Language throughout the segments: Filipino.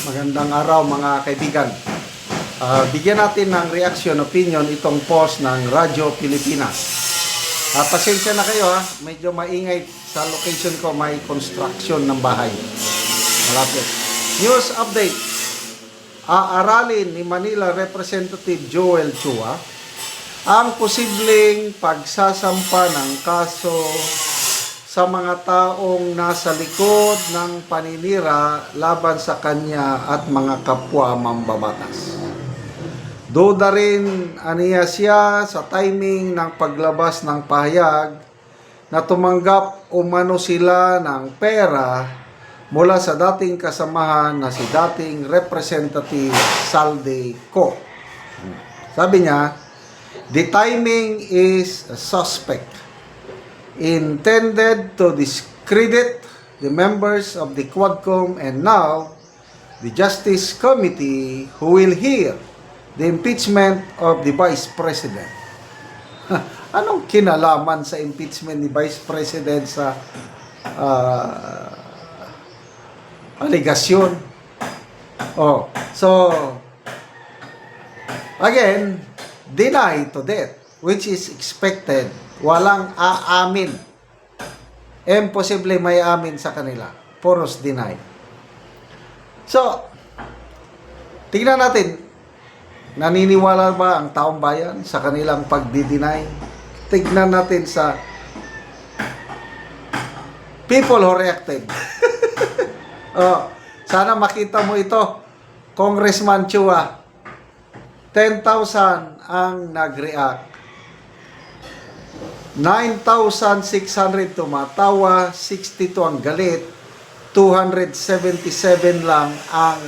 Magandang araw mga kaibigan. Bigyan natin ng reaction, opinion itong post ng Radyo Pilipinas. Pasensya na kayo medyo maingay sa location ko, may construction ng bahay. Malapit. News update. Aaralin ni Manila Representative Joel Chua ang posibleng pagsasampa ng kaso sa mga taong nasa likod ng paninira laban sa kanya at mga kapwa mambabatas. Duda rin aniya siya sa timing ng paglabas ng pahayag na tumanggap umano sila ng pera mula sa dating kasamahan na si dating Representative Saldi Co. Sabi niya, the timing is suspect. Intended to discredit the members of the Quadcom and now the Justice Committee who will hear the impeachment of the Vice President. Anong kinalaman sa impeachment ni Vice President sa aligasyon? So again, deny to death, which is expected. Walang aamin. Imposible may amin sa kanila. Puros deny. So, tingnan natin, naniniwala ba ang taong bayan sa kanilang pagdi-deny? Tignan natin sa people who reacted. Sana makita mo ito, Congressman Chua. 10,000 ang nag-react. 9,600 tumatawa, 62 ang galit, 277 lang ang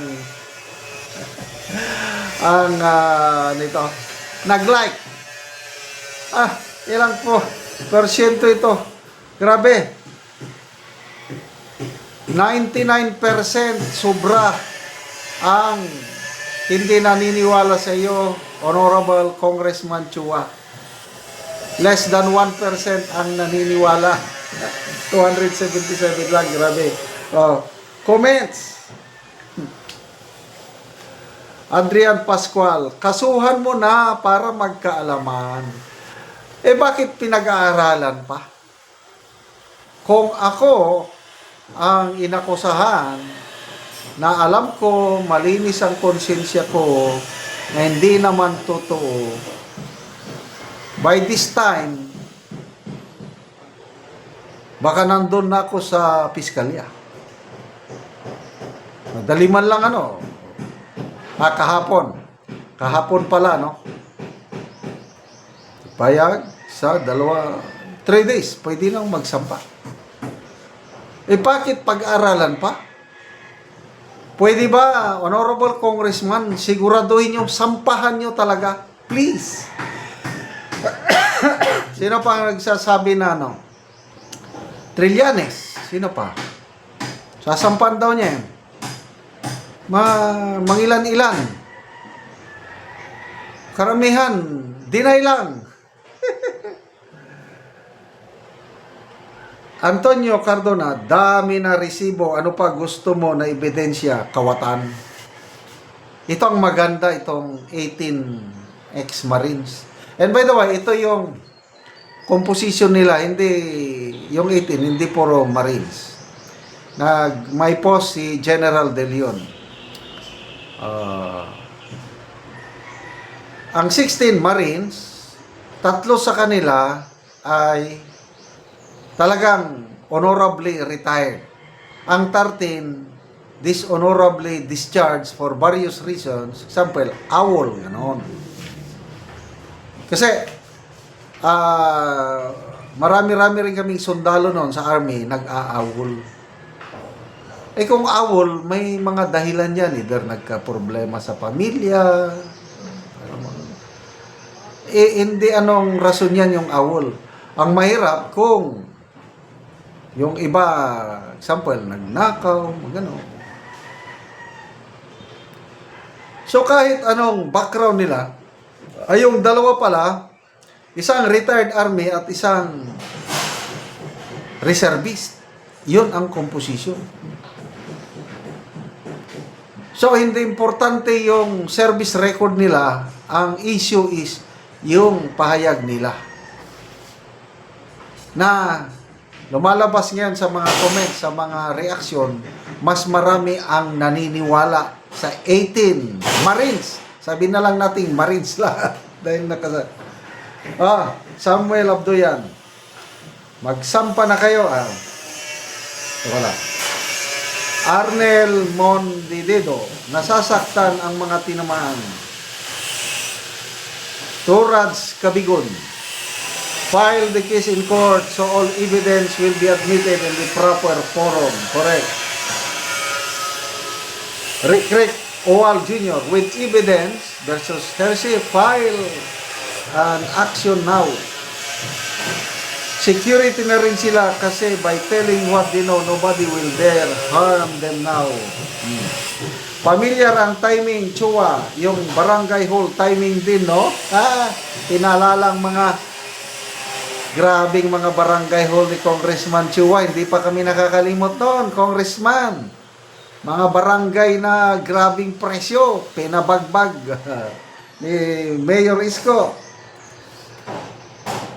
nag-like. Ilang po porsyento ito? Grabe. 99% sobra ang hindi naniniwala sa iyo, Honorable Congressman Chua. Less than 1% ang naniniwala. 277 lang, grabe. Comments. Adrian Pascual, kasuhan mo na para magkaalaman. Bakit pinag-aaralan pa? Kung ako ang inakusahan na alam ko, malinis ang konsensya ko, na hindi naman totoo, by this time, baka nandun na ako sa piskalya. Madali man lang kahapon. Kahapon pala, payag sa 3 days, pwede nang magsampa. Bakit pag-aralan pa? Pwede ba, Honorable Congressman, siguraduhin yung sampahan nyo talaga? Please. Sino pa ang nagsasabi na Trillanes? Sino pa? Sasampan daw niya yan. Mangilan-ilan. Karamihan, deny lang. Antonio Cardona, dami na resibo. Ano pa gusto mo na ebidensya? Kawatan. Ito ang maganda, itong 18 ex-Marines. And by the way, ito yung composition nila, hindi yung 18, hindi puro Marines. May post si General De Leon. Ang 16 Marines, 3 sa kanila ay talagang honorably retired. Ang 13, dishonorably discharged for various reasons. Example, awol, ganoon. Kasi, marami-rami rin kaming sundalo noon sa army, nag-aawol. Kung awol, may mga dahilan yan. Either nagka-problema sa pamilya. Hindi anong rason yan yung awol. Ang mahirap kung yung iba, example, nagnakaw, gano'n. So kahit anong background nila, ay yung dalawa pala, isang retired army at isang reservist. Yun ang composition. So, hindi importante yung service record nila. Ang issue is yung pahayag nila. Na lumalabas ngayon sa mga comments, sa mga reaksyon, mas marami ang naniniwala sa 18 Marines. Sabi na lang natin, Marines lahat. Dahil Samuel Abdoyan. Magsampa na kayo. Wala. Arnel Mondidedo. Nasasaktan ang mga tinamaan. Turads Kabigon. File the case in court so all evidence will be admitted in the proper forum. Correct. Rick Oal Jr. with evidence versus Hershey. File an action now. Security na rin sila kasi by telling what they know, nobody will dare harm them now. Familiar ang timing, Chua, yung barangay hall timing din, no? Pinalalang mga grabing mga barangay hall ni Congressman Chua. Hindi pa kami nakakalimot noon, Congressman. Mga barangay na grabing presyo, pinabagbag ni Mayor Isko.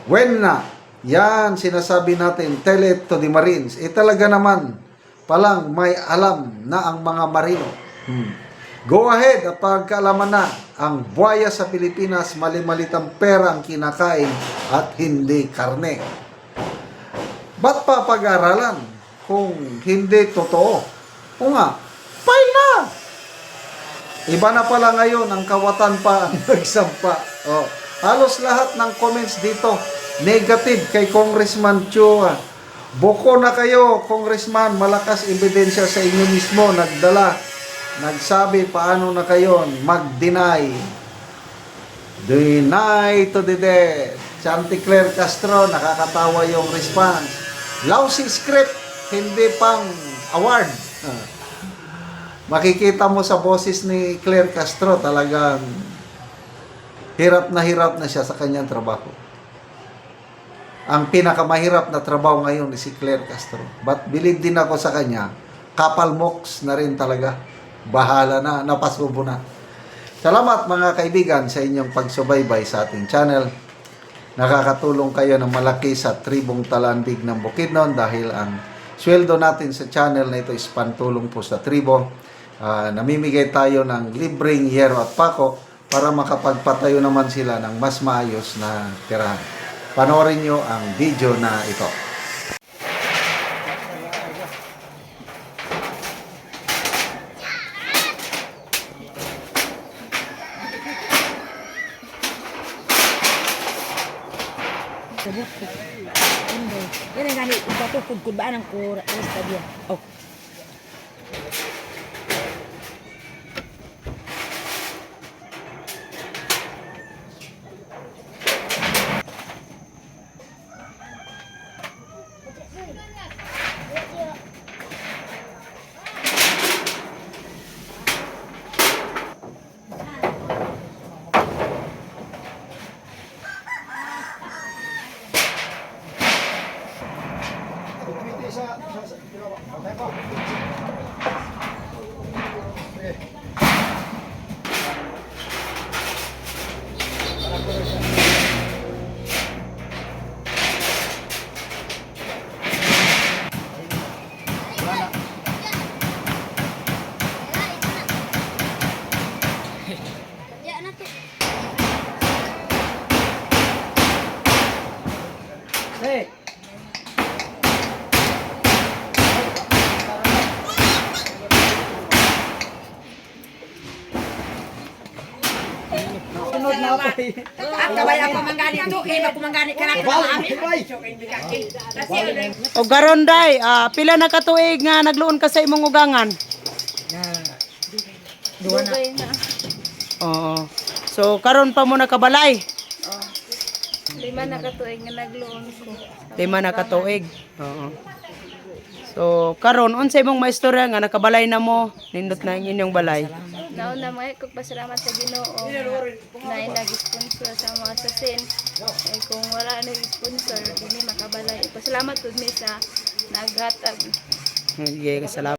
When na? Yan, sinasabi natin, tell it to the Marines. Talaga naman, palang may alam na ang mga Marino. Go ahead at pagkaalaman na, ang buhaya sa Pilipinas, mali-malitang pera ang kinakain at hindi karne. Ba't pa pag-aralan kung hindi totoo? O nga, file na! Iba na pala ngayon, ang kawatan pa ang nagsampa. Halos lahat ng comments dito, negative kay Congressman Chua. Buko na kayo, Congressman. Malakas ebidensya sa inyo mismo. Nagsabi paano na kayo mag-deny. Deny to the death. Chanticleer Castro, nakakatawa yung response. Lousy script, hindi pang award. Makikita mo sa boses ni Claire Castro, talagang hirap na siya sa kanyang trabaho. Ang pinakamahirap na trabaho ngayon ni si Claire Castro. But believe din ako sa kanya, kapal moks na rin talaga. Bahala na, napasubo na. Salamat mga kaibigan sa inyong pagsubaybay sa ating channel. Nakakatulong kayo ng malaki sa tribong Talandig ng Bukidnon dahil ang sweldo natin sa channel na ito is pantulong po sa tribo. Namimigay tayo ng libreng yero at pako para makapagpatayo naman sila ng mas maayos na tirahan. Panoorin nyo ang video na ito. Yan ang gani, ipatupod ba ng kura sa diyan. Oh. Hey. Sunod na ako. Kabay ako mangganit to, ako mangganit ka na O garonday, pila na katuig nga nagluon ka sa imong ugangan? Duwa na. Oo. So karon pa mo nakabalay? 5 na katuig nga nagluon ko. 5 na katuig. Oo. So karon unsay imong maistorya nga nakabalay na mo, nindot na ang inyong balay? Nauna mga kong pasalamat sa Ginoo na nag-sponsor sa mga sasin. Kung wala nag-sponsor, hindi makabalay. Pasalamat po mi sa naghatag. Sige, salamat.